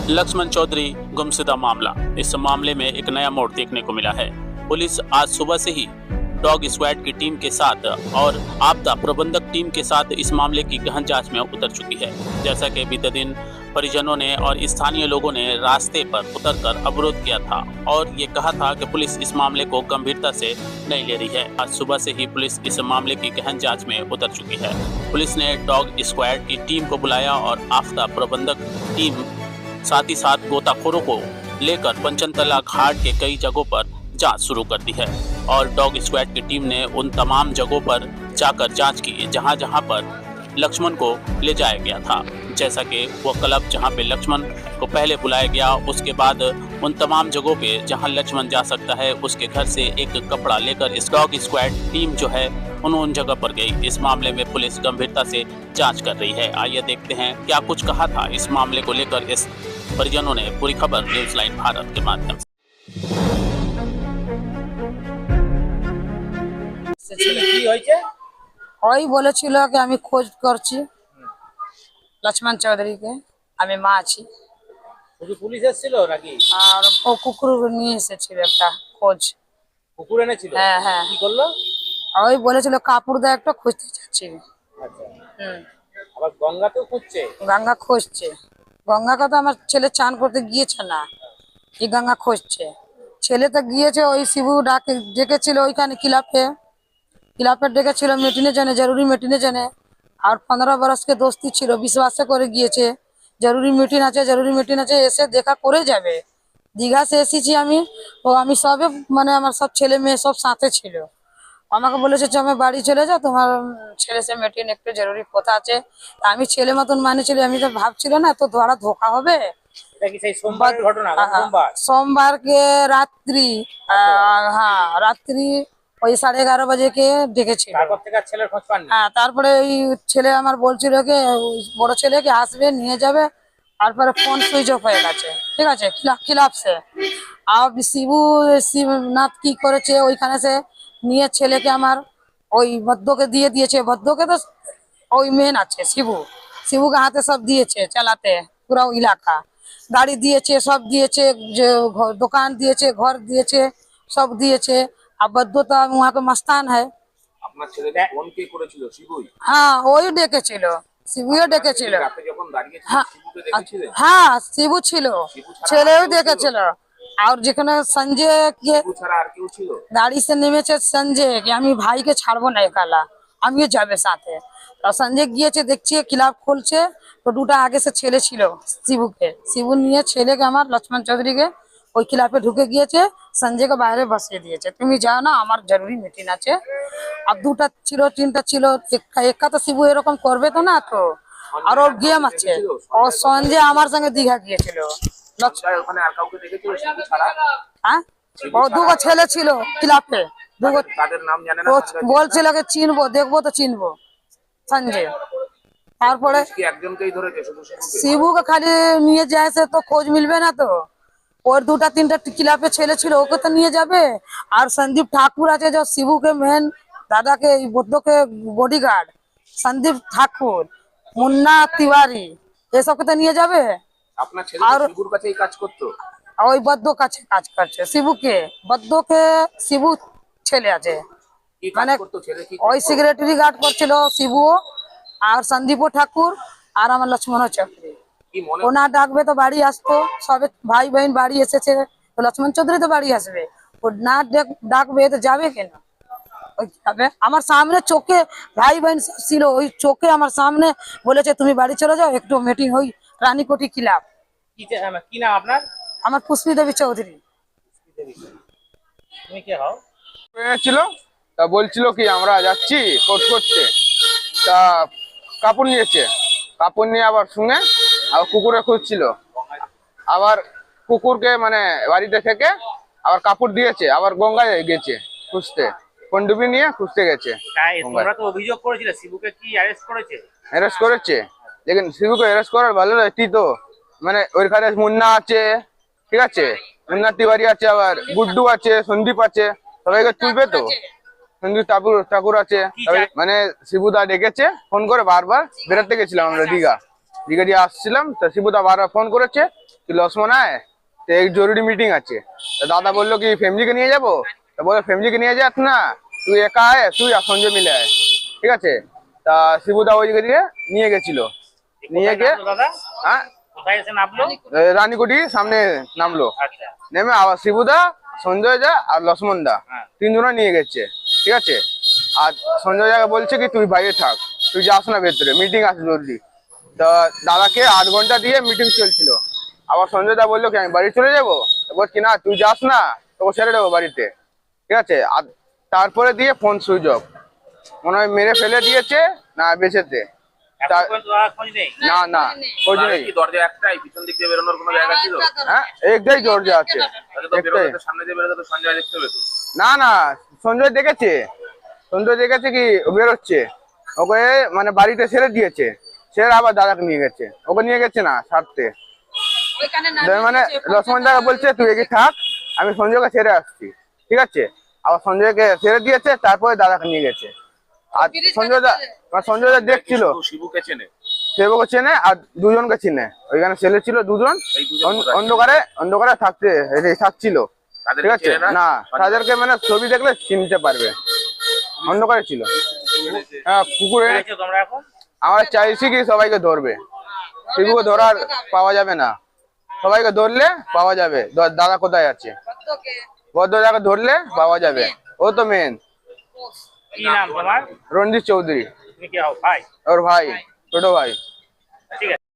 लक्ष्मण चौधरी गुमशुदा मामला। इस मामले में एक नया मोड़ देखने को मिला है। पुलिस आज सुबह से ही डॉग स्क्वाड की टीम के साथ और आपदा प्रबंधक टीम के साथ इस मामले की गहन जांच में उतर चुकी है। जैसा कि बीते दिन परिजनों ने और स्थानीय लोगों ने रास्ते पर उतरकर अवरोध किया था और ये कहा था कि पुलिस इस मामले को गंभीरता से नहीं ले रही है। आज सुबह से ही पुलिस इस मामले की गहन जांच में उतर चुकी है। पुलिस ने डॉग स्क्वाड की टीम को बुलाया और आपदा प्रबंधक टीम साथ ही साथ गोताखोरों को लेकर पंचतला घाट के कई जगहों पर जांच शुरू कर दी है और डॉग स्क्वाड की टीम ने उन तमाम जगहों पर जाकर जांच की जहां जहां पर लक्ष्मण को ले जाया गया था। जैसा कि वो क्लब जहां पे लक्ष्मण को पहले बुलाया गया, उसके बाद उन तमाम जगहों पे जहां लक्ष्मण जा सकता है उसके घर से एक कपड़ा लेकर इस डॉग स्क्वाड टीम जो है उन जगह पर गई। इस मामले में पुलिस गंभीरता से जांच कर रही है। आइए देखते हैं क्या कुछ कहा था इस मामले को लेकर इस परिजनों ने। पूरी खबर न्यूज लाइन भारत के माध्यम से। ওই বলেছিল কি আমি খোঁজ করছি লক্ষ্মণ চৌধুরীকে, আমি মা আছি। শুধু পুলিশ এসেছিল নাকি? আর ও কুকুর নিয়ে এসেছিল একটা খোঁজ। কুকুর এনেছিল? হ্যাঁ হ্যাঁ। কি করলো? ওই বলেছিল কাপড় দা একটা খুঁজতে চাচ্ছি। আচ্ছা। আবার গঙ্গাতেও খুঁজছে? গঙ্গা খুঁজছে। গঙ্গাকে তো আমার ছেলে চান করতে গিয়েছে না, এই গঙ্গা খুঁজছে। ছেলে তো গিয়েছে, ওই শিবু ডেকেছিল ওইখানে ক্লাবে ডেকেছিল মিটিংয়ের জন্য, জরুরি মিটিংয়ের জন্য। আর 15 বরসকে দোস্তি ছিল, বিশ্বাসে করে গিয়েছে জরুরি মিটিং আছে এসে দেখা করে যাবে। দীঘা সে এসেছি আমি, ও আমি সবে মানে আমার সব ছেলে মেয়ে সব সাথে ছিল। আমাকে বলেছে আমি বাড়ি চলে যাও, তোমার ছেলে সে মিটিং একটু জরুরি কথা আছে। আমি ছেলে মতন মানেছিল, আমি তো ভাবছিল না তো ধোকা হবে। এটা কি সেই সোমবারের ঘটনা? সোমবারকে রাত্রি, হ্যাঁ রাত্রি ওই 11:30 বাজে কে ডেকেছিল। তারপর থেকে ছেলের খোঁজ পাননি? হ্যাঁ, তারপরে ওই ছেলে আমার বলছিল কি বড় ছেলেকে আসবে নিয়ে যাবে, তারপরে ফোন সুইচ অফ হয়ে গেছে। ঠিক আছে, ক্লাবসে আর শিবনাথ কি করেছে ওইখানে সে নিয়ে ছেলেকে আমার ওই ভদ্রকে দিয়ে দিয়েছে। ভদ্রকে তো ওই মেন আছে শিবুকে হাতে সব দিয়েছে চালাতে, পুরো এলাকা গাড়ি দিয়েছে, সব দিয়েছে, যে দোকান দিয়েছে, ঘর দিয়েছে, সব দিয়েছে। আর বদ্ধতা वहाँ पे मस्तान है। আপনার ছেলে ফোন কে করেছিল? শিবুই? হ্যাঁ, ওই ডেকেছিল, শিবুও ডেকেছিল। রাতে যখন দাঁড়িয়েছিল শিবুকে দেখেছিলেন? হ্যাঁ, শিবু ছিল, ছেলেও দেখেছিল। আর যেখানে সঞ্জয় কে ছাড়া আর কেউ ছিল? গাড়ি সে নেমেছে সঞ্জয়, কি আমি ভাইকে ছাড়বো না একালা, আমিও যাবে সাথে। তো সঞ্জয় গিয়েছে, দেখছি ক্লাব খুলছে, তো দুটা আগে সে ছেলে ছিল শিবু নিয়ে ছেলেকে আমার লক্ষ্মণ চৌধুরীকে ওই ক্লাবে ঢুকে গিয়েছে, সঞ্জয়কে বাইরে বসিয়ে দিয়েছে, তুমি যাও না আমার জরুরি মিটিং আছে। আর দুটা ছিল তিনটা ছিল, একা তো শিবু এরকম করবে তো না, তো আর ওর গেম আছে। ও সঞ্জয় আমার সঙ্গে দীঘা গিয়েছিল। ওখানে আর কাউকে দেখেছিল শিবু ছাড়া? হ্যাঁ, ও দুটো ছেলে ছিল ক্লাবে, তাদের নাম জানেন না? বলছিল যে চিনবো, দেখবো তো চিনবো সঞ্জয়। তারপরে একজনকেই ধরেছে শুধু শিবুকে খালি নিয়ে যায়, সে তো খোঁজ মিলবে না। তো ওর দুটা তিনটা ক্লাবে ছেলে ছিল, ওকে তো নিয়ে যাবে। আর সন্দীপ ঠাকুর আছে, যে শিবুকে মেন দাদাকে বৌদ্ধকে বডিগার্ড, সন্দীপ ঠাকুর, মুন্না তিওয়ারি, এসবকে তো নিয়ে যাবে। আপনার ছেলে শিবুর কাছেই কাজ করতো? ওই বদ্ধ কাছে কাজ করছে শিবুকে, বদ্ধকে শিবু ছেলে আছে মানে ওই সিকিউরিটি গার্ড করছিল শিবু আর সন্দীপ ঠাকুর আর আমার লক্ষ্মণ চৌধুরী। ওনা ডাকবে তো বাড়ি আসতো, সবে ভাই বোন বাড়ি এসেছে, তো লক্ষ্মণ চৌধুরী তো বাড়ি আসবে। ও না ডাকবে তো যাবে কেন? ওই যাবে আমার সামনে চোখে, ভাই বোন ছিল ওই চোখে আমার সামনে বলেছে তুমি বাড়ি চলে যাও, একটু মিটিং হই রানীকোটি ক্লাব। কি নাম আপনার? আমার পুষ্পী দেবী চৌধুরী। তুমি কে হও? ছিল তা বলছিল কি আমরা যাচ্ছি কোর্স করতে, তা কাপড় নিয়েছে, কাপড় নিয়ে আবার শুনে আবার কুকুরে খুঁজছিল, আবার কুকুরকে মানে বাড়িতে থেকে আবার কাপড় দিয়েছে, আবার গঙ্গায় গেছে খুঁজতে, পন্ডুবি নিয়ে খুঁজতে গেছে। তোমরা তো অভিযোগ করেছিলে শিবুকে কি অ্যারেস্ট করেছে? অ্যারেস্ট করেছে, লেকিন শিবুকে অ্যারেস্ট করার ভালো নয়, তুই তো মানে ওইখানে মুন্না আছে, ঠিক আছে, মুন্না তিওয়ারি আছে, আবার গুড্ডু আছে, সন্দীপ আছে, সবাইকে তুলবে তো। সন্দীপ ঠাকুর আছে, মানে শিবুদা ডেকেছে ফোন করে, বারবার বেরোতে গেছিলাম আমরা দীঘা, দিকে দিয়ে আসছিলাম, তা শিবুদা বারবার ফোন করেছে কি লক্ষ্মণ আয়, তো এক জরুরি মিটিং আছে। তা দাদা বললো কি ফ্যামিলিকে নিয়ে যাবো, তা বলে ফ্যামিলিকে নিয়ে যাস না, তুই একা আয়, তুই আর সঞ্জয় মিলে আয়, ঠিক আছে। তা শিবুদা ওই দিকে দিয়ে নিয়ে গেছিল, নিয়ে গিয়ে দাদা হ্যাঁ কোথায় এসে নামলো? রানীকুটি সামনে নামলো, আচ্ছা নেমে আবার শিবুদা, সঞ্জয় দা আর লক্ষ্মণ দা হ্যাঁ। তিনজনে নিয়ে গেছে, ঠিক আছে। আর সঞ্জয় দাকে বলছে কি তুই বাইরে থাক, তুই যাস না ভেতরে, মিটিং আছে জলদি। তো দাদাকে 8 ঘন্টা দিয়ে মিটিং চলছিল। আবার সঞ্জয় দা বললো কি আমি বাড়ি চলে যাবো, বল কি না তুই যাস না, তোকে ছেড়ে দেবো বাড়িতে, ঠিক আছে। আর তারপরে দিয়ে ফোন সুইচ অফ, মনে হয় মেরে ফেলে দিয়েছে না বেঁচেছে, এখন পর্যন্ত দাদা খোঁজ নেই? না না খোঁজ নেই। কি দরজা একটাই, পিছন দিক দিয়ে বেরোনোর কোনো জায়গা ছিল? হ্যাঁ একটাই দরজা আছে, তাহলে তো একটাই। বেরোতে সামনে দিয়ে বেরোতে তো সঞ্জয় দেখতে পেতো। না না সঞ্জয় দেখেছে, সঞ্জয় দেখেছে কি ও বেরোচ্ছে, ওকে মানে বাড়িতে ছেড়ে দিয়েছে, ছেড়ে আবার দাদাকে নিয়ে গেছে, ওকে নিয়ে গেছে না ছাড়তে। মানে লক্ষ্মণ দাদা বলছে তুই এগিয়ে থাক, আমি সঞ্জয়কে ছেড়ে আসছি, ঠিক আছে। আবার সঞ্জয়কে ছেড়ে দিয়েছে, তারপরে দাদাকে নিয়ে গেছে। আর সঞ্জয় দা দেখছিল, শিবুকে চেনে? সেবকে চেনে আর দুজনকে চিনে, ওইখানে ছেলে ছিল দুজন, এই দুজন কোথায়? অন্ধকারে থাকছিল, তাদেরকে ঠিক আছে। চেনে না? না তাদেরকে মানে ছবি দেখলে চিনতে পারবে, অন্ধকারে ছিল। হ্যাঁ পুকুরে। চাইছো তোমরা এখন? আমরা চাইছি কি সবাইকে ধরবে, শিবুকে ধরার পাওয়া যাবে না, সবাইকে ধরলে পাওয়া যাবে দাদা কোথায় আছে, ভদ্রদাকে ধরলে পাওয়া যাবে, ও তো মেন। কি নাম তোমার? রণজিৎ চৌধুরী, তুমি কি হও ভাই? ওর ভাই, ছোট ভাই। ঠিক আছে।